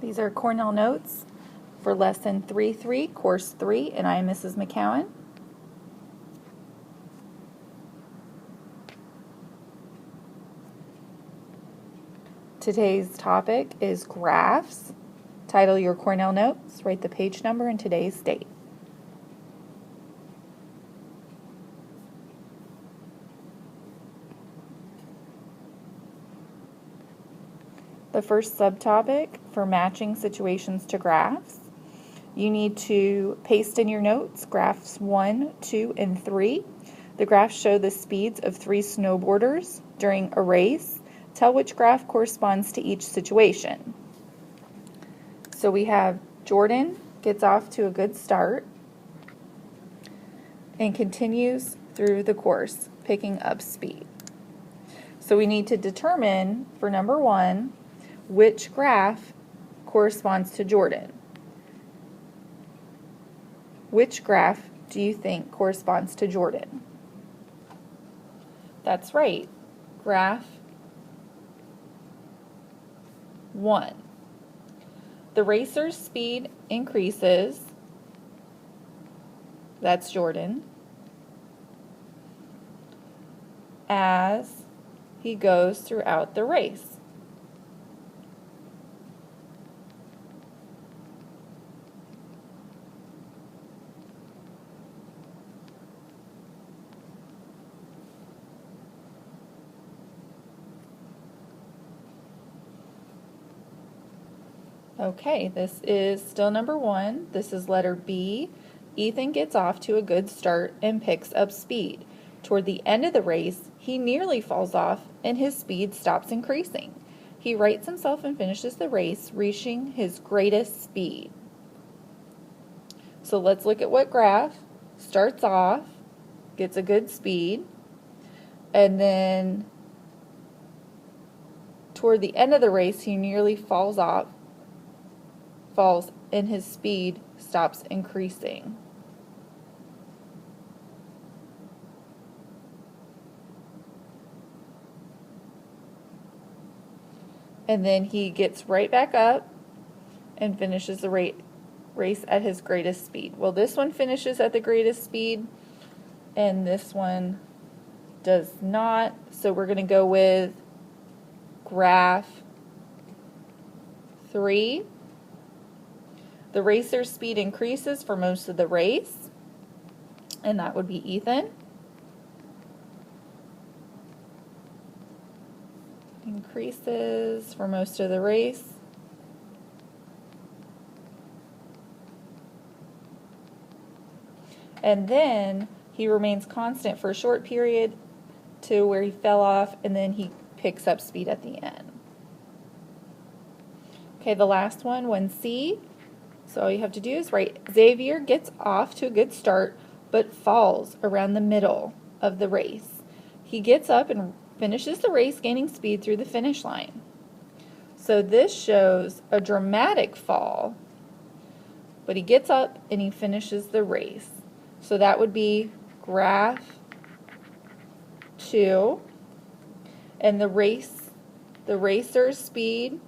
These are Cornell notes for Lesson 3-3, Course 3, and I am Mrs. McCowan. Today's topic is graphs. Title your Cornell notes, write the page number and today's date. The first subtopic for matching situations to graphs. You need to paste in your notes graphs 1, 2, and 3. The graphs show the speeds of 3 snowboarders during a race. Tell which graph corresponds to each situation. So we have Jordan gets off to a good start and continues through the course, picking up speed. So we need to determine, for number 1, which graph corresponds to Jordan. Which graph do you think corresponds to Jordan? That's right, graph 1. The racer's speed increases, that's Jordan, as he goes throughout the race. Okay, this is still number 1. This is letter B. Ethan gets off to a good start and picks up speed. Toward the end of the race, he nearly falls off and his speed stops increasing. He rights himself and finishes the race, reaching his greatest speed. So let's look at what graph starts off, gets a good speed, and then toward the end of the race, he nearly falls and his speed stops increasing. And then he gets right back up and finishes the race at his greatest speed. Well, this one finishes at the greatest speed and this one does not. So we're going to go with graph 3. The racer's speed increases for most of the race, and that would be Ethan. Increases for most of the race. And then he remains constant for a short period to where he fell off, and then he picks up speed at the end. Okay, the last one, 1C. So all you have to do is write, Xavier gets off to a good start, but falls around the middle of the race. He gets up and finishes the race, gaining speed through the finish line. So this shows a dramatic fall, but he gets up and he finishes the race. So that would be graph 2. And the racer's speed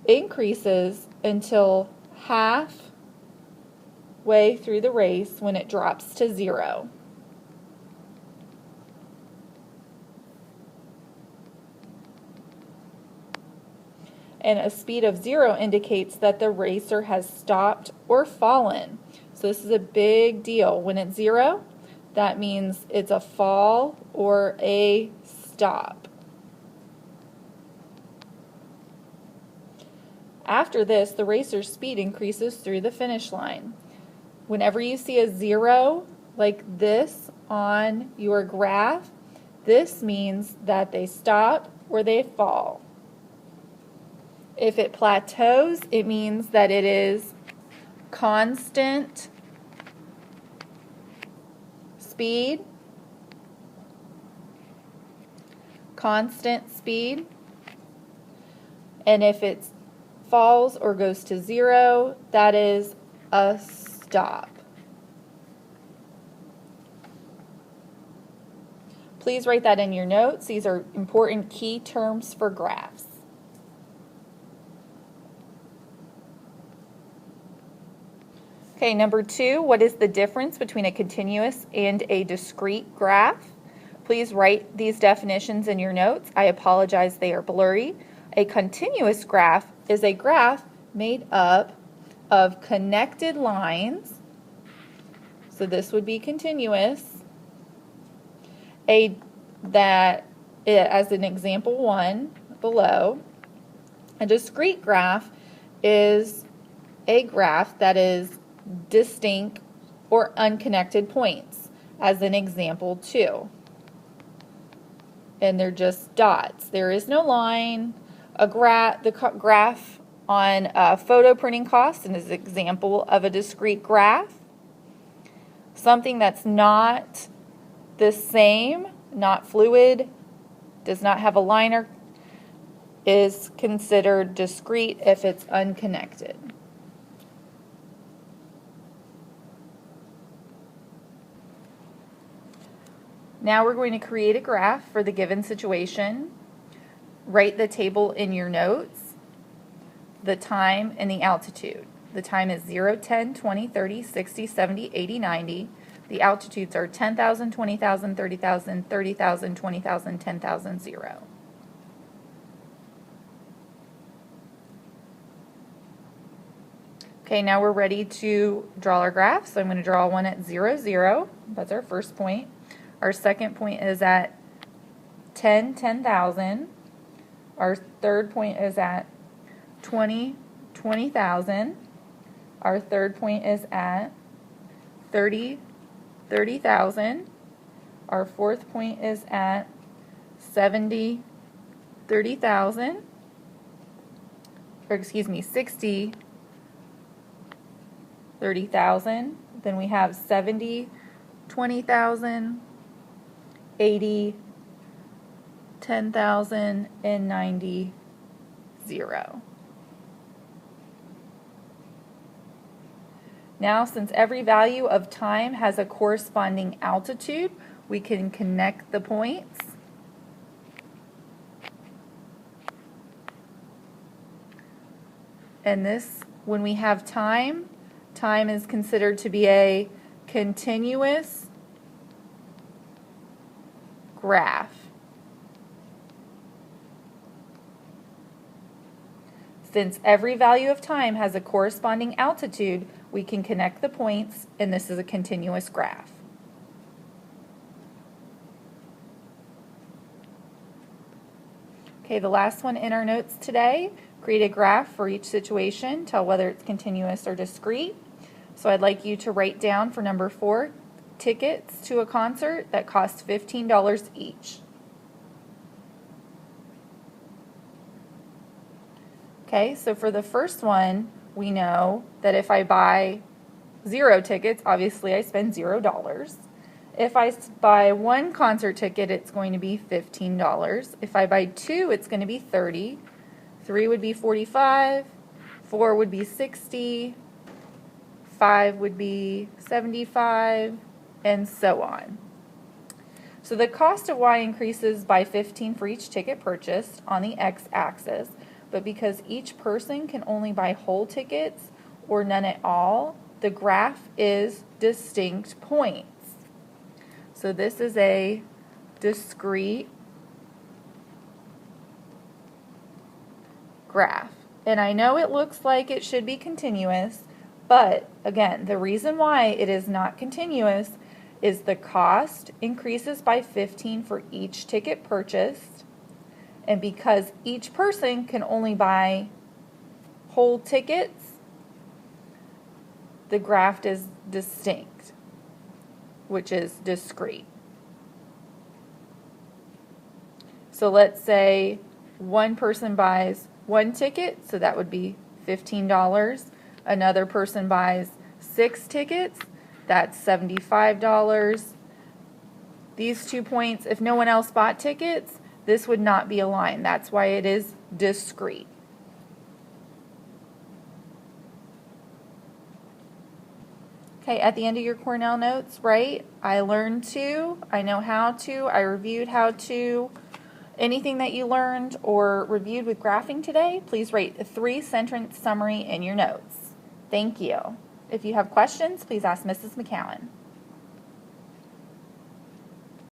increases until halfway through the race when it drops to 0. And a speed of 0 indicates that the racer has stopped or fallen. So this is a big deal. When it's 0, that means it's a fall or a stop. After this, the racer's speed increases through the finish line. Whenever you see a 0 like this on your graph, this means that they stop or they fall. If it plateaus, it means that it is constant speed. Constant speed. And if it falls or goes to 0, that is a stop. Please write that in your notes. These are important key terms for graphs. Okay, number 2, what is the difference between a continuous and a discrete graph? Please write these definitions in your notes. I apologize, they are blurry. A continuous graph is a graph made up of connected lines. So this would be continuous. As an example 1 below, a discrete graph is a graph that is distinct or unconnected points, as in example 2. And they're just dots. There is no line. The graph on photo printing costs is an example of a discrete graph. Something that's not the same, not fluid, does not have a liner, is considered discrete if it's unconnected. Now we're going to create a graph for the given situation. Write the table in your notes, the time and the altitude. The time is 0, 10, 20, 30, 60, 70, 80, 90. The altitudes are 10,000, 20,000, 30,000, 30,000, 20,000, 10,000, 0. Okay, now we're ready to draw our graph. So I'm going to draw one at 0, 0. That's our first point. Our second point is at 10, 10,000. Our third point is at 20, 20,000. Our third point is at 30, 30,000. Our fourth point is at 70, 30,000. Or excuse me, 60, 30,000. Then we have 70, 20,000. 80, 10,000, and 90, 0. Now, since every value of time has a corresponding altitude, we can connect the points. And this, when we have time, time is considered to be a continuous graph. Since every value of time has a corresponding altitude, we can connect the points, and this is a continuous graph. Okay, the last one in our notes today, create a graph for each situation, tell whether it's continuous or discrete. So I'd like you to write down for number 4, tickets to a concert that cost $15 each. Okay, so for the first one, we know that if I buy 0 tickets, obviously I spend $0. If I buy 1 concert ticket, it's going to be $15. If I buy 2, it's going to be $30. 3 would be $45. 4 would be $60. 5 would be $75. And so on. So the cost of Y increases by 15 for each ticket purchased on the x-axis, but because each person can only buy whole tickets or none at all, the graph is distinct points. So this is a discrete graph. And I know it looks like it should be continuous, but again, the reason why it is not continuous is the cost increases by 15 for each ticket purchased, and because each person can only buy whole tickets, the graph is distinct, which is discrete. So let's say one person buys 1 ticket, so that would be $15. Another person buys 6 tickets, that's $75. These 2 points, if no one else bought tickets, this would not be a line. That's why it is discrete. Okay, at the end of your Cornell notes, write, I learned to, I know how to, I reviewed how to. Anything that you learned or reviewed with graphing today, please write a 3-sentence summary in your notes. Thank you. If you have questions, please ask Mrs. McCowan.